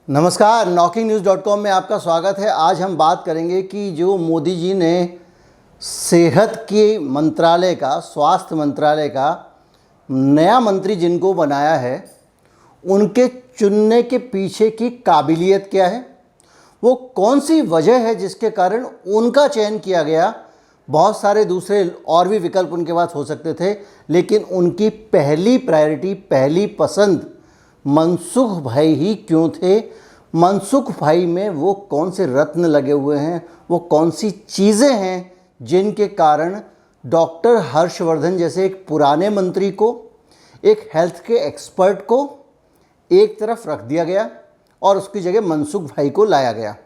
नमस्कार, knocking-news.com में आपका स्वागत है। आज हम बात करेंगे कि जो मोदी जी ने सेहत के मंत्रालय का, स्वास्थ्य मंत्रालय का नया मंत्री जिनको बनाया है, उनके चुनने के पीछे की काबिलियत क्या है, वो कौन सी वजह है जिसके कारण उनका चयन किया गया। बहुत सारे दूसरे और भी विकल्प उनके पास हो सकते थे, लेकिन उनकी पहली प्रायोरिटी, पहली पसंद मनसुख भाई ही क्यों थे। मनसुख भाई में वो कौन से रत्न लगे हुए हैं, वो कौन सी चीज़ें हैं जिनके कारण डॉक्टर हर्षवर्धन जैसे एक पुराने मंत्री को, एक हेल्थ के एक्सपर्ट को एक तरफ रख दिया गया और उसकी जगह मनसुख भाई को लाया गया।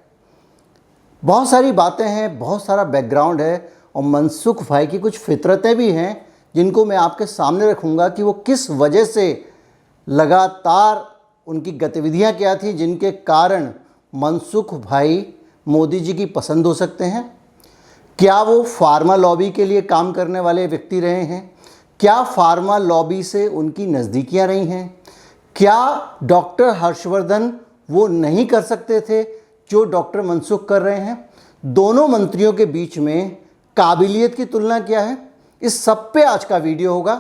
बहुत सारी बातें हैं, बहुत सारा बैकग्राउंड है और मनसुख भाई की कुछ फितरतें भी हैं जिनको मैं आपके सामने रखूँगा कि वो किस वजह से, लगातार उनकी गतिविधियां क्या थी जिनके कारण मनसुख भाई मोदी जी की पसंद हो सकते हैं। क्या वो फार्मा लॉबी के लिए काम करने वाले व्यक्ति रहे हैं? क्या फार्मा लॉबी से उनकी नज़दीकियां रही हैं? क्या डॉक्टर हर्षवर्धन वो नहीं कर सकते थे जो डॉक्टर मनसुख कर रहे हैं? दोनों मंत्रियों के बीच में काबिलियत की तुलना क्या है? इस सब पे आज का वीडियो होगा।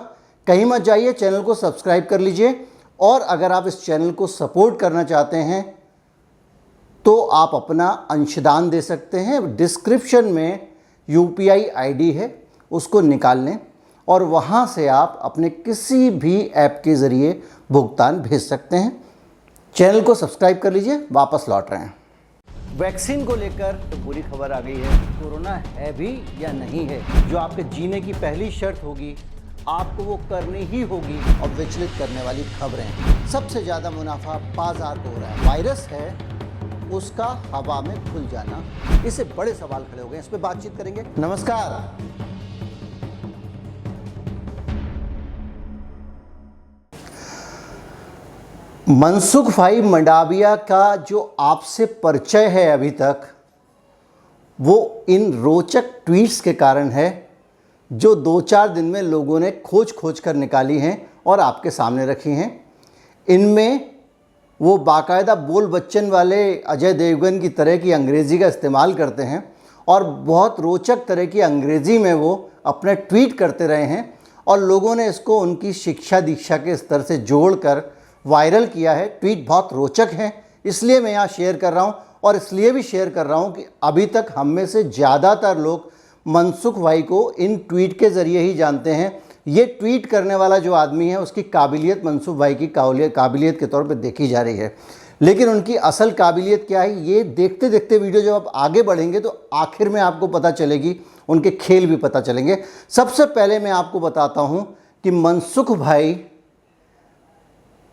कहीं मत जाइए, चैनल को सब्सक्राइब कर लीजिए और अगर आप इस चैनल को सपोर्ट करना चाहते हैं तो आप अपना अंशदान दे सकते हैं। डिस्क्रिप्शन में यूपीआई आईडी है, उसको निकाल लें और वहाँ से आप अपने किसी भी ऐप के ज़रिए भुगतान भेज सकते हैं। चैनल को सब्सक्राइब कर लीजिए। वापस लौट रहे हैं। वैक्सीन को लेकर तो बुरी खबर आ गई है। कोरोना है भी या नहीं है, जो आपके जीने की पहली शर्त होगी आपको वो करनी ही होगी। और विचलित करने वाली खबरें, सबसे ज़्यादा मुनाफा बाजार को हो रहा है। वायरस है, उसका हवा में खुल जाना, इससे बड़े सवाल खड़े हो गए। इस पर बातचीत करेंगे। नमस्कार। मनसुख भाई मंडाविया का जो आपसे परिचय है अभी तक, वो इन रोचक ट्वीट्स के कारण है जो 2-4 दिन में लोगों ने खोज कर निकाली हैं और आपके सामने रखी हैं। इनमें वो बाकायदा बोल बच्चन वाले अजय देवगन की तरह की अंग्रेज़ी का इस्तेमाल करते हैं और बहुत रोचक तरह की अंग्रेज़ी में वो अपने ट्वीट करते रहे हैं और लोगों ने इसको उनकी शिक्षा दीक्षा के स्तर से जोड़कर वायरल किया है। ट्वीट बहुत रोचक हैं, इसलिए मैं यहाँ शेयर कर रहा हूँ और इसलिए भी शेयर कर रहा हूँ कि अभी तक हम में से ज़्यादातर लोग मनसुख भाई को इन ट्वीट के ज़रिए ही जानते हैं। ये ट्वीट करने वाला जो आदमी है उसकी काबिलियत मनसुख भाई की काबिलियत के तौर पे देखी जा रही है, लेकिन उनकी असल काबिलियत क्या है ये देखते देखते वीडियो जब आप आगे बढ़ेंगे तो आखिर में आपको पता चलेगी, उनके खेल भी पता चलेंगे। सबसे पहले मैं आपको बताता हूँ कि मनसुख भाई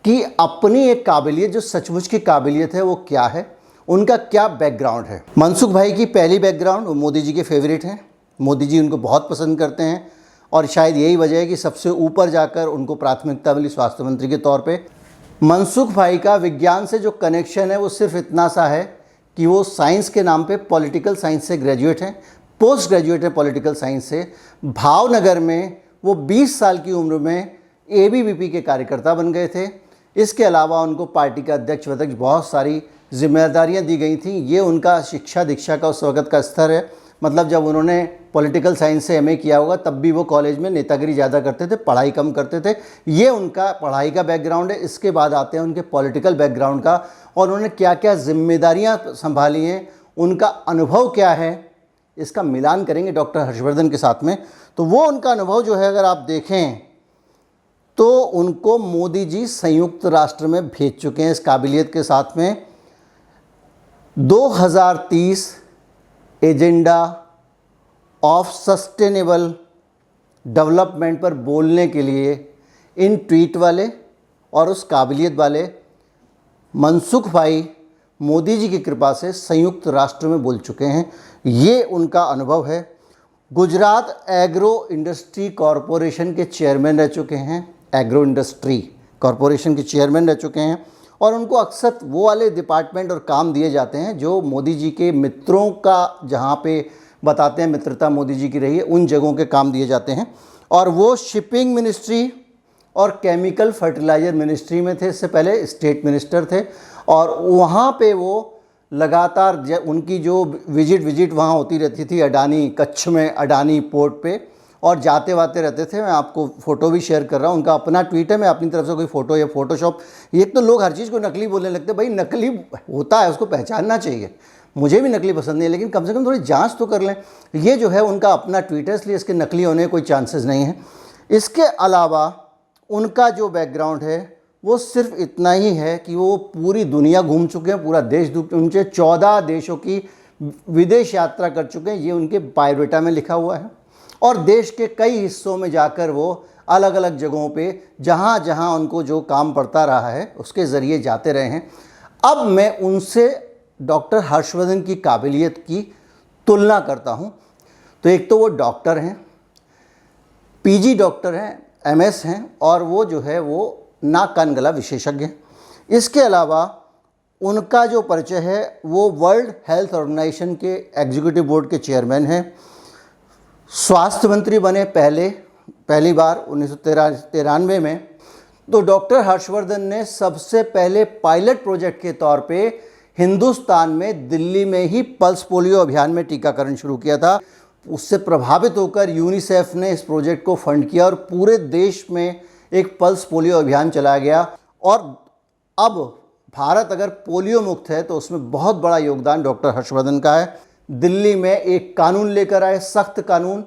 की अपनी एक काबिलियत, जो सचमुच की काबिलियत है, वो क्या है, उनका क्या बैकग्राउंड है। मनसुख भाई की पहली बैकग्राउंड, वो मोदी जी के फेवरेट हैं। मोदी जी उनको बहुत पसंद करते हैं और शायद यही वजह है कि सबसे ऊपर जाकर उनको प्राथमिकता मिली स्वास्थ्य मंत्री के तौर पे। मनसुख भाई का विज्ञान से जो कनेक्शन है वो सिर्फ इतना सा है कि वो साइंस के नाम पे पॉलिटिकल साइंस से ग्रेजुएट हैं, पोस्ट ग्रेजुएट हैं पॉलिटिकल साइंस से। भावनगर में वो 20 साल की उम्र में एबीवीपी के कार्यकर्ता बन गए थे। इसके अलावा उनको पार्टी का अध्यक्ष वध्यक्ष बहुत सारी जिम्मेदारियाँ दी गई थी। ये उनका शिक्षा दीक्षा का उस वक़्त का स्तर है। मतलब जब उन्होंने पॉलिटिकल साइंस से एमए किया होगा तब भी वो कॉलेज में नेतागिरी ज़्यादा करते थे, पढ़ाई कम करते थे। ये उनका पढ़ाई का बैकग्राउंड है। इसके बाद आते हैं उनके पॉलिटिकल बैकग्राउंड का और उन्होंने क्या क्या जिम्मेदारियां संभाली हैं, उनका अनुभव क्या है, इसका मिलान करेंगे डॉक्टर हर्षवर्धन के साथ में। तो वो उनका अनुभव जो है अगर आप देखें तो उनको मोदी जी संयुक्त राष्ट्र में भेज चुके हैं इस काबिलियत के साथ में। 2030 एजेंडा ऑफ सस्टेनेबल डेवलपमेंट पर बोलने के लिए इन ट्वीट वाले और उस काबिलियत वाले मनसुख भाई मोदी जी की कृपा से संयुक्त राष्ट्र में बोल चुके हैं। ये उनका अनुभव है। गुजरात एग्रो इंडस्ट्री कॉरपोरेशन के चेयरमैन रह चुके हैं, एग्रो इंडस्ट्री कॉरपोरेशन के चेयरमैन रह चुके हैं और उनको अक्सर वो वाले डिपार्टमेंट और काम दिए जाते हैं जो मोदी जी के मित्रों का, जहाँ पे बताते हैं मित्रता मोदी जी की रही है, उन जगहों के काम दिए जाते हैं। और वो शिपिंग मिनिस्ट्री और केमिकल फर्टिलाइज़र मिनिस्ट्री में थे, इससे पहले स्टेट मिनिस्टर थे। और वहाँ पे वो लगातार उनकी जो विजिट वहाँ होती रहती थी अडानी, कच्छ में अडानी पोर्ट पे, और जाते वाते रहते थे। मैं आपको फ़ोटो भी शेयर कर रहा हूँ, उनका अपना ट्वीट है, मैं अपनी तरफ से कोई फ़ोटो या फ़ोटोशॉप, एक तो लोग हर चीज़ को नकली बोलने लगते हैं। भाई नकली होता है, उसको पहचानना चाहिए। मुझे भी नकली पसंद नहीं है, लेकिन कम से कम थोड़ी जांच तो कर लें। ये जो है उनका अपना ट्वीट है, इसलिए इसके नकली होने के कोई चांसेस नहीं है। इसके अलावा उनका जो बैकग्राउंड है वो सिर्फ इतना ही है कि वो पूरी दुनिया घूम चुके हैं, पूरा देश उनसे 14 देशों की विदेश यात्रा कर चुके हैं, ये उनके बायोडाटा में लिखा हुआ है। और देश के कई हिस्सों में जाकर वो अलग अलग जगहों पे जहाँ जहाँ उनको जो काम पड़ता रहा है उसके ज़रिए जाते रहे हैं। अब मैं उनसे डॉक्टर हर्षवर्धन की काबिलियत की तुलना करता हूँ। तो एक तो वो डॉक्टर हैं, पीजी डॉक्टर हैं, एमएस हैं, और वो जो है वो नाक कान गला विशेषज्ञ हैं। इसके अलावा उनका जो परिचय है वो वर्ल्ड हेल्थ ऑर्गेनाइजेशन के एग्जीक्यूटिव बोर्ड के चेयरमैन हैं। स्वास्थ्य मंत्री बने पहली बार 1993 में। तो डॉक्टर हर्षवर्धन ने सबसे पहले पायलट प्रोजेक्ट के तौर पे हिंदुस्तान में दिल्ली में ही पल्स पोलियो अभियान में टीकाकरण शुरू किया था। उससे प्रभावित होकर यूनिसेफ ने इस प्रोजेक्ट को फंड किया और पूरे देश में एक पल्स पोलियो अभियान चलाया गया। और अब भारत अगर पोलियो मुक्त है तो उसमें बहुत बड़ा योगदान डॉक्टर हर्षवर्धन का है। दिल्ली में एक कानून लेकर आए, सख्त कानून,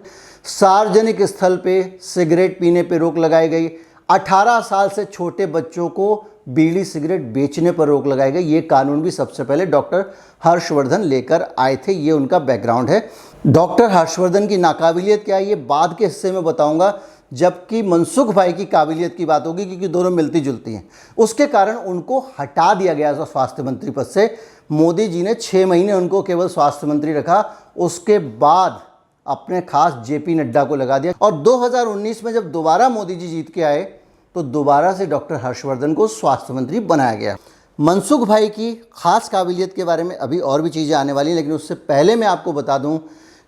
सार्वजनिक स्थल पे सिगरेट पीने पे रोक लगाई गई, 18 साल से छोटे बच्चों को बीड़ी सिगरेट बेचने पर रोक लगाई गई। ये कानून भी सबसे पहले डॉक्टर हर्षवर्धन लेकर आए थे। ये उनका बैकग्राउंड है। डॉक्टर हर्षवर्धन की नाकाबिलियत क्या है ये बाद के हिस्से में बताऊंगा, जबकि मनसुख भाई की काबिलियत की बात होगी, क्योंकि दोनों मिलती जुलती हैं। उसके कारण उनको हटा दिया गया स्वास्थ्य मंत्री पद से। मोदी जी ने 6 महीने उनको केवल स्वास्थ्य मंत्री रखा, उसके बाद अपने खास जेपी नड्डा को लगा दिया। और 2019 में जब दोबारा मोदी जी जीत के आए तो दोबारा से डॉक्टर हर्षवर्धन को स्वास्थ्य मंत्री बनाया गया। मनसुख भाई की खास काबिलियत के बारे में अभी और भी चीज़ें आने वाली हैं, लेकिन उससे पहले मैं आपको बता दूं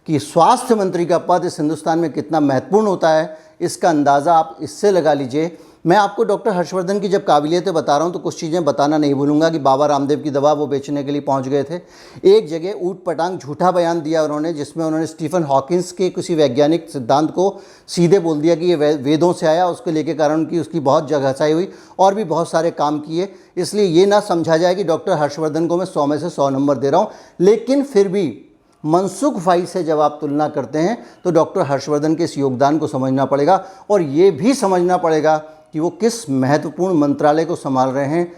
कि स्वास्थ्य मंत्री का पद इस हिंदुस्तान में कितना महत्वपूर्ण होता है, इसका अंदाज़ा आप इससे लगा लीजिए। मैं आपको डॉक्टर हर्षवर्धन की जब काबिलियतें बता रहा हूँ तो कुछ चीज़ें बताना नहीं भूलूंगा कि बाबा रामदेव की दवा वो बेचने के लिए पहुँच गए थे। एक जगह ऊट पटांग झूठा बयान दिया उन्होंने, जिसमें उन्होंने स्टीफन हॉकिंस के किसी वैज्ञानिक सिद्धांत को सीधे बोल दिया कि ये वेदों से आया, उसको लेके कारण की उसकी बहुत जगहसाई हुई, और भी बहुत सारे काम किए। इसलिए ये ना समझा जाए कि डॉक्टर हर्षवर्धन को मैं 100 में से 100 नंबर दे रहा हूँ, लेकिन फिर भी मनसुख भाई से जब आप तुलना करते हैं तो डॉक्टर हर्षवर्धन के इस योगदान को समझना पड़ेगा, और ये भी समझना पड़ेगा कि वो किस महत्वपूर्ण मंत्रालय को संभाल रहे हैं।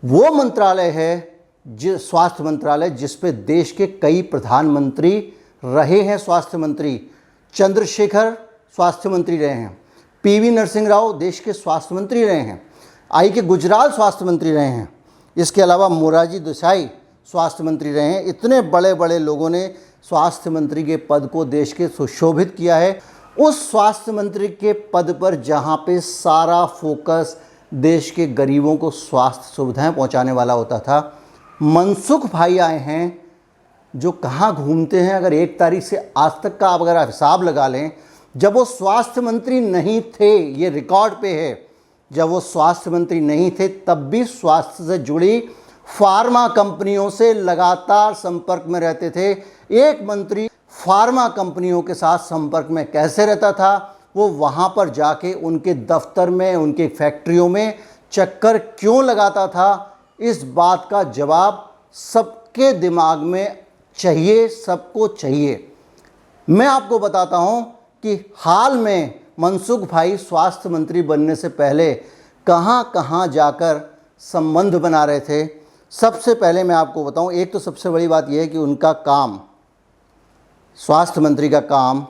वो मंत्रालय है स्वास्थ्य मंत्रालय, जिस पे देश के कई प्रधानमंत्री रहे हैं। स्वास्थ्य मंत्री चंद्रशेखर स्वास्थ्य मंत्री रहे हैं, पीवी नरसिंह राव देश के स्वास्थ्य मंत्री रहे हैं, आई के गुजराल स्वास्थ्य मंत्री रहे हैं, इसके अलावा मोरारजी देसाई स्वास्थ्य मंत्री रहे हैं। इतने बड़े बड़े लोगों ने स्वास्थ्य मंत्री के पद को देश के सुशोभित किया है। उस स्वास्थ्य मंत्री के पद पर जहाँ पे सारा फोकस देश के गरीबों को स्वास्थ्य सुविधाएं पहुँचाने वाला होता था, मनसुख भाई आए हैं जो कहाँ घूमते हैं। अगर 1 तारीख से आज तक का आप अगर हिसाब लगा लें, जब वो स्वास्थ्य मंत्री नहीं थे, ये रिकॉर्ड पे है, जब वो स्वास्थ्य मंत्री नहीं थे तब भी स्वास्थ्य से जुड़ी फार्मा कंपनियों से लगातार संपर्क में रहते थे। एक मंत्री फार्मा कंपनियों के साथ संपर्क में कैसे रहता था, वो वहाँ पर जाके उनके दफ्तर में, उनके फैक्ट्रियों में चक्कर क्यों लगाता था, इस बात का जवाब सबके दिमाग में चाहिए, सबको चाहिए। मैं आपको बताता हूँ कि हाल में मनसुख भाई स्वास्थ्य मंत्री बनने से पहले कहाँ कहाँ जाकर संबंध बना रहे थे। सबसे पहले मैं आपको बताऊं, एक तो सबसे बड़ी बात यह है कि उनका काम, स्वास्थ्य मंत्री का काम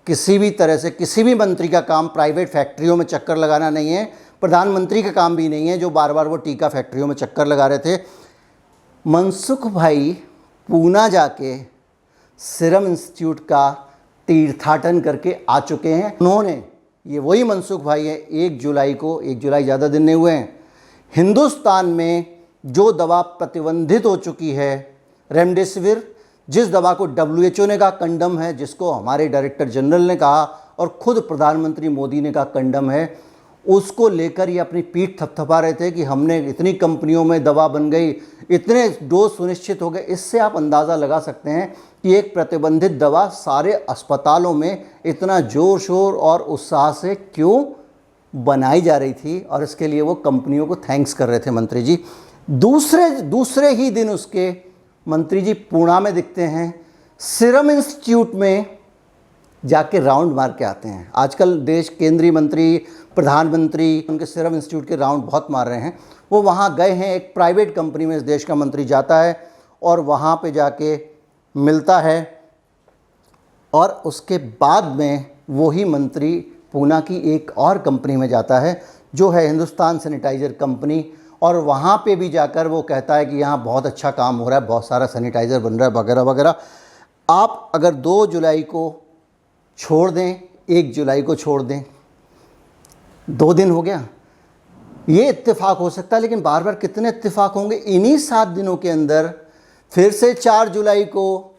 किसी भी तरह से, किसी भी मंत्री का काम प्राइवेट फैक्ट्रियों में चक्कर लगाना नहीं है, प्रधानमंत्री का काम भी नहीं है जो बार बार वो टीका फैक्ट्रियों में चक्कर लगा रहे थे। मनसुख भाई पूना जाके सीरम इंस्टीट्यूट का तीर्थाटन करके आ चुके हैं। उन्होंने, ये वही मनसुख भाई है, 1 जुलाई को, 1 जुलाई ज़्यादा दिन नहीं हुए हैं, हिंदुस्तान में जो दवा प्रतिबंधित हो चुकी है रेमडेसिविर, जिस दवा को WHO ने कहा कंडम है, जिसको हमारे डायरेक्टर जनरल ने कहा और खुद प्रधानमंत्री मोदी ने कहा कंडम है, उसको लेकर ये अपनी पीठ थपथपा रहे थे कि हमने इतनी कंपनियों में दवा बन गई, इतने डोज सुनिश्चित हो गए। इससे आप अंदाज़ा लगा सकते हैं कि एक प्रतिबंधित दवा सारे अस्पतालों में इतना जोर शोर और उत्साह से क्यों बनाई जा रही थी, और इसके लिए वो कंपनियों को थैंक्स कर रहे थे मंत्री जी। दूसरे ही दिन उसके मंत्री जी पुणे में दिखते हैं, सीरम इंस्टीट्यूट में जाके राउंड मार के आते हैं। आजकल देश केंद्रीय मंत्री, प्रधानमंत्री उनके सीरम इंस्टीट्यूट के राउंड बहुत मार रहे हैं। वो वहाँ गए हैं, एक प्राइवेट कंपनी में इस देश का मंत्री जाता है और वहाँ पे जाके मिलता है, और उसके बाद में वही मंत्री पूना की एक और कंपनी में जाता है जो है हिंदुस्तान सैनिटाइज़र कंपनी, और वहाँ पे भी जाकर वो कहता है कि यहाँ बहुत अच्छा काम हो रहा है, बहुत सारा सैनिटाइज़र बन रहा है वगैरह वगैरह। आप अगर 2 जुलाई को छोड़ दें, 1 जुलाई को छोड़ दें, 2 दिन हो गया, ये इत्तेफाक हो सकता है, लेकिन बार बार कितने इत्तेफाक होंगे। इन्हीं 7 दिनों के अंदर फिर से 4 जुलाई को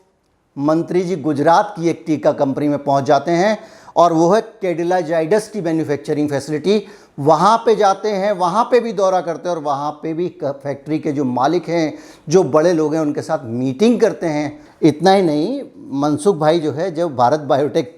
मंत्री जी गुजरात की एक टीका कंपनी में पहुंच जाते हैं, और वो है कैडिला जाइडस की मैन्युफैक्चरिंग फैसिलिटी। वहाँ पे जाते हैं, वहाँ पे भी दौरा करते हैं, और वहाँ पे भी फैक्ट्री के जो मालिक हैं, जो बड़े लोग हैं, उनके साथ मीटिंग करते हैं। इतना ही नहीं, मनसुख भाई जो है, जो भारत बायोटेक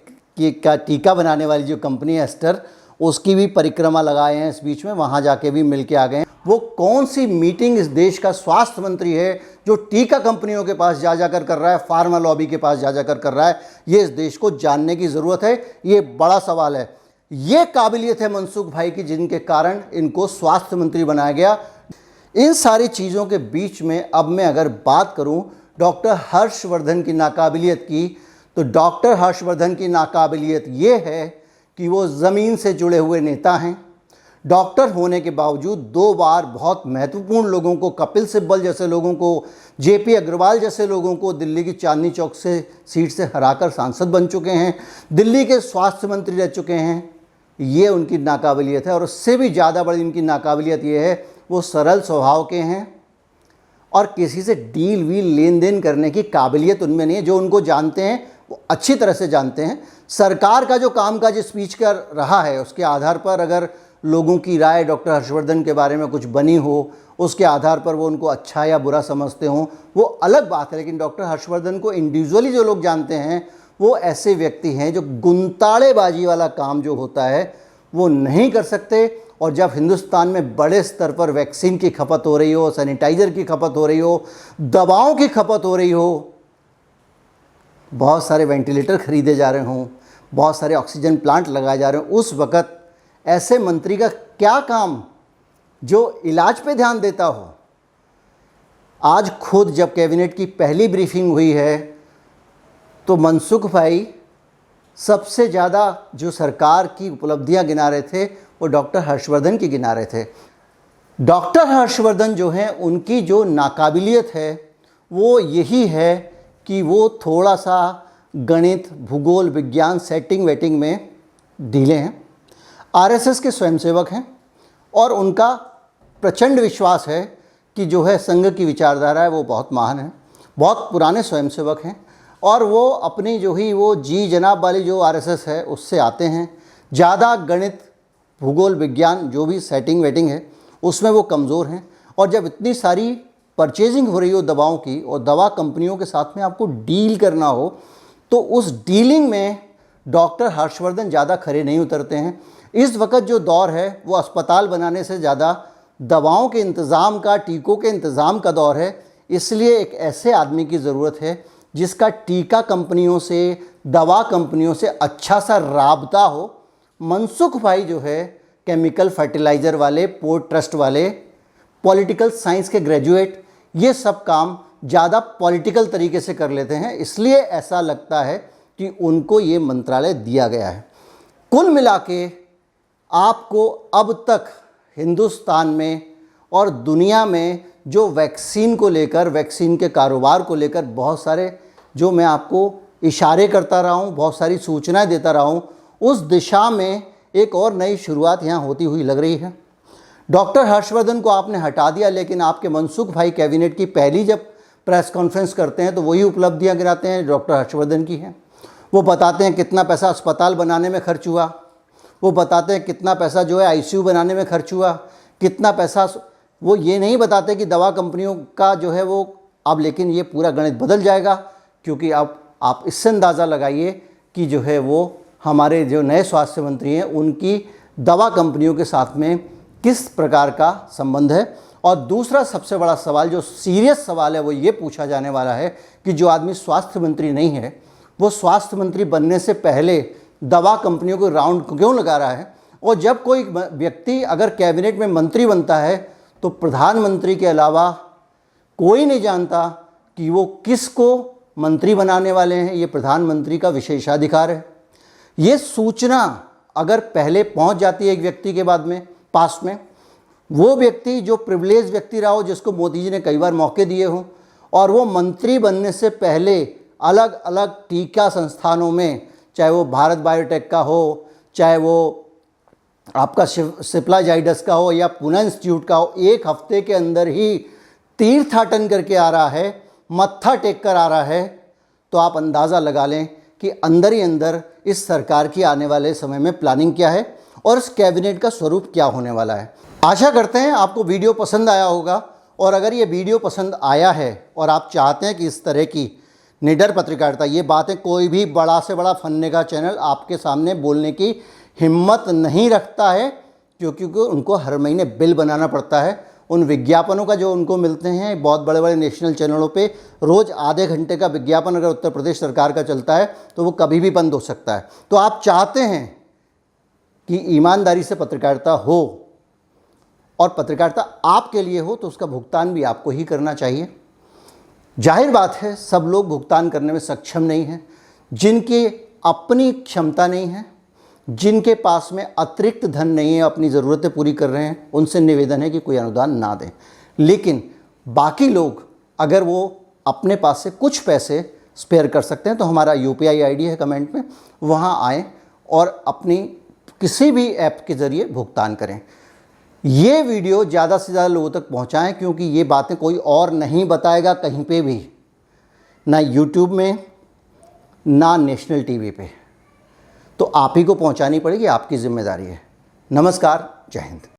का टीका बनाने वाली जो कंपनी है एस्टर, उसकी भी परिक्रमा लगाए हैं इस बीच में, वहाँ जाके भी मिल के आ गए हैं। वो कौन सी मीटिंग इस देश का स्वास्थ्य मंत्री है जो टीका कंपनियों के पास जा जाकर कर रहा है, फार्मा लॉबी के पास जा जाकर कर रहा है, ये इस देश को जानने की ज़रूरत है। ये बड़ा सवाल है। ये काबिलियत है मनसुख भाई की, जिनके कारण इनको स्वास्थ्य मंत्री बनाया गया। इन सारी चीज़ों के बीच में अब मैं अगर बात करूं डॉक्टर हर्षवर्धन की नाकाबिलियत की, तो डॉक्टर हर्षवर्धन की नाकाबिलियत ये है कि वो ज़मीन से जुड़े हुए नेता हैं। डॉक्टर होने के बावजूद 2 बार बहुत महत्वपूर्ण लोगों को, कपिल सिब्बल जैसे लोगों को, जेपी अग्रवाल जैसे लोगों को दिल्ली की चांदनी चौक से सीट से हराकर सांसद बन चुके हैं, दिल्ली के स्वास्थ्य मंत्री रह चुके हैं। ये उनकी नाकाबिलियत है। और उससे भी ज़्यादा बड़ी इनकी नाकाबिलियत ये है, वो सरल स्वभाव के हैं और किसी से डील वील लेन देन करने की काबिलियत उनमें नहीं है। जो उनको जानते हैं वो अच्छी तरह से जानते हैं। सरकार का जो कामकाज स्पीच कर रहा है, उसके आधार पर अगर लोगों की राय डॉक्टर हर्षवर्धन के बारे में कुछ बनी हो, उसके आधार पर वो उनको अच्छा या बुरा समझते हों, वो अलग बात है। लेकिन डॉक्टर हर्षवर्धन को इंडिविजुअली जो लोग जानते हैं, वो ऐसे व्यक्ति हैं जो गुंताड़ेबाजी वाला काम जो होता है वो नहीं कर सकते। और जब हिंदुस्तान में बड़े स्तर पर वैक्सीन की खपत हो रही हो, सैनिटाइज़र की खपत हो रही हो, दवाओं की खपत हो रही हो, बहुत सारे वेंटिलेटर खरीदे जा रहे हों, बहुत सारे ऑक्सीजन प्लांट लगाए जा रहे हों, उस वक़्त ऐसे मंत्री का क्या काम जो इलाज पे ध्यान देता हो। आज खुद जब कैबिनेट की पहली ब्रीफिंग हुई है तो मनसुख भाई सबसे ज़्यादा जो सरकार की उपलब्धियां गिना रहे थे वो डॉक्टर हर्षवर्धन की गिना रहे थे। डॉक्टर हर्षवर्धन जो हैं, उनकी जो नाकाबिलियत है वो यही है कि वो थोड़ा सा गणित, भूगोल, विज्ञान, सेटिंग वेटिंग में ढीले हैं। आरएसएस के स्वयंसेवक हैं और उनका प्रचंड विश्वास है कि जो है संघ की विचारधारा है वो बहुत महान है। बहुत पुराने स्वयंसेवक हैं और वो अपनी जो ही वो जी जनाब वाली जो आरएसएस है उससे आते हैं। ज़्यादा गणित, भूगोल, विज्ञान जो भी सेटिंग वेटिंग है उसमें वो कमज़ोर हैं। और जब इतनी सारी परचेजिंग हो रही हो दवाओं की और दवा कंपनियों के साथ में आपको डील करना हो, तो उस डीलिंग में डॉक्टर हर्षवर्धन ज़्यादा खरे नहीं उतरते हैं। इस वक्त जो दौर है वो अस्पताल बनाने से ज़्यादा दवाओं के इंतज़ाम का, टीकों के इंतज़ाम का दौर है। इसलिए एक ऐसे आदमी की ज़रूरत है जिसका टीका कंपनियों से, दवा कंपनियों से अच्छा सा राबता हो। मनसुख भाई जो है केमिकल फर्टिलाइज़र वाले, पोर्ट ट्रस्ट वाले, पॉलिटिकल साइंस के ग्रेजुएट, ये सब काम ज़्यादा पॉलिटिकल तरीके से कर लेते हैं। इसलिए ऐसा लगता है कि उनको ये मंत्रालय दिया गया है। कुल मिला के आपको अब तक हिंदुस्तान में और दुनिया में जो वैक्सीन को लेकर, वैक्सीन के कारोबार को लेकर बहुत सारे जो मैं आपको इशारे करता रहा हूँ, बहुत सारी सूचनाएं देता रहा हूँ, उस दिशा में एक और नई शुरुआत यहाँ होती हुई लग रही है। डॉक्टर हर्षवर्धन को आपने हटा दिया, लेकिन आपके मनसुख भाई कैबिनेट की पहली जब प्रेस कॉन्फ्रेंस करते हैं तो वही उपलब्धियाँ गिनाते हैं डॉक्टर हर्षवर्धन की हैं। वो बताते हैं कितना पैसा अस्पताल बनाने में खर्च हुआ, वो बताते हैं कितना पैसा जो है आईसीयू बनाने में खर्च हुआ, कितना पैसा। वो ये नहीं बताते कि दवा कंपनियों का जो है वो अब, लेकिन ये पूरा गणित बदल जाएगा, क्योंकि अब आप इससे अंदाज़ा लगाइए कि जो है वो हमारे जो नए स्वास्थ्य मंत्री हैं उनकी दवा कंपनियों के साथ में किस प्रकार का संबंध है। और दूसरा सबसे बड़ा सवाल, जो सीरियस सवाल है, वो ये पूछा जाने वाला है कि जो आदमी स्वास्थ्य मंत्री नहीं है वो स्वास्थ्य मंत्री बनने से पहले दवा कंपनियों को राउंड क्यों लगा रहा है। और जब कोई व्यक्ति अगर कैबिनेट में मंत्री बनता है तो प्रधानमंत्री के अलावा कोई नहीं जानता कि वो किसको मंत्री बनाने वाले हैं। ये प्रधानमंत्री का विशेषाधिकार है। ये सूचना अगर पहले पहुंच जाती है एक व्यक्ति के बाद में पास में, वो व्यक्ति जो प्रिविलेज व्यक्ति रहा हो, जिसको मोदी जी ने कई बार मौके दिए हों, और वो मंत्री बनने से पहले अलग अलग टीका संस्थानों में, चाहे वो भारत बायोटेक का हो, चाहे वो आपका सिप्ला जाइडस का हो या पुणे इंस्टीट्यूट का हो, एक हफ्ते के अंदर ही तीर्थाटन करके आ रहा है, मत्था टेक कर आ रहा है, तो आप अंदाज़ा लगा लें कि अंदर ही अंदर इस सरकार की आने वाले समय में प्लानिंग क्या है और इस कैबिनेट का स्वरूप क्या होने वाला है। आशा करते हैं आपको वीडियो पसंद आया होगा, और अगर ये वीडियो पसंद आया है और आप चाहते हैं कि इस तरह की निडर पत्रकारिता, ये बातें कोई भी बड़ा से बड़ा फन्ने का चैनल आपके सामने बोलने की हिम्मत नहीं रखता है, क्योंकि उनको हर महीने बिल बनाना पड़ता है। उन विज्ञापनों का जो उनको मिलते हैं बहुत बड़े बड़े नेशनल चैनलों पे, रोज़ आधे घंटे का विज्ञापन अगर उत्तर प्रदेश सरकार का चलता है तो वो कभी भी बंद हो सकता है। तो आप चाहते हैं कि ईमानदारी से पत्रकारिता हो और पत्रकारिता आपके लिए हो, तो उसका भुगतान भी आपको ही करना चाहिए। जाहिर बात है सब लोग भुगतान करने में सक्षम नहीं हैं। जिनकी अपनी क्षमता नहीं है, जिनके पास में अतिरिक्त धन नहीं है, अपनी ज़रूरतें पूरी कर रहे हैं, उनसे निवेदन है कि कोई अनुदान ना दें। लेकिन बाकी लोग अगर वो अपने पास से कुछ पैसे स्पेयर कर सकते हैं तो हमारा UPI ID है कमेंट में, वहाँ आएँ और अपनी किसी भी ऐप के ज़रिए भुगतान करें। ये वीडियो ज़्यादा से ज़्यादा लोगों तक पहुँचाएँ, क्योंकि ये बातें कोई और नहीं बताएगा कहीं पे भी, ना YouTube में ना नेशनल TV पे। तो आप ही को पहुंचानी पड़ेगी, आपकी जिम्मेदारी है। नमस्कार, जय हिंद।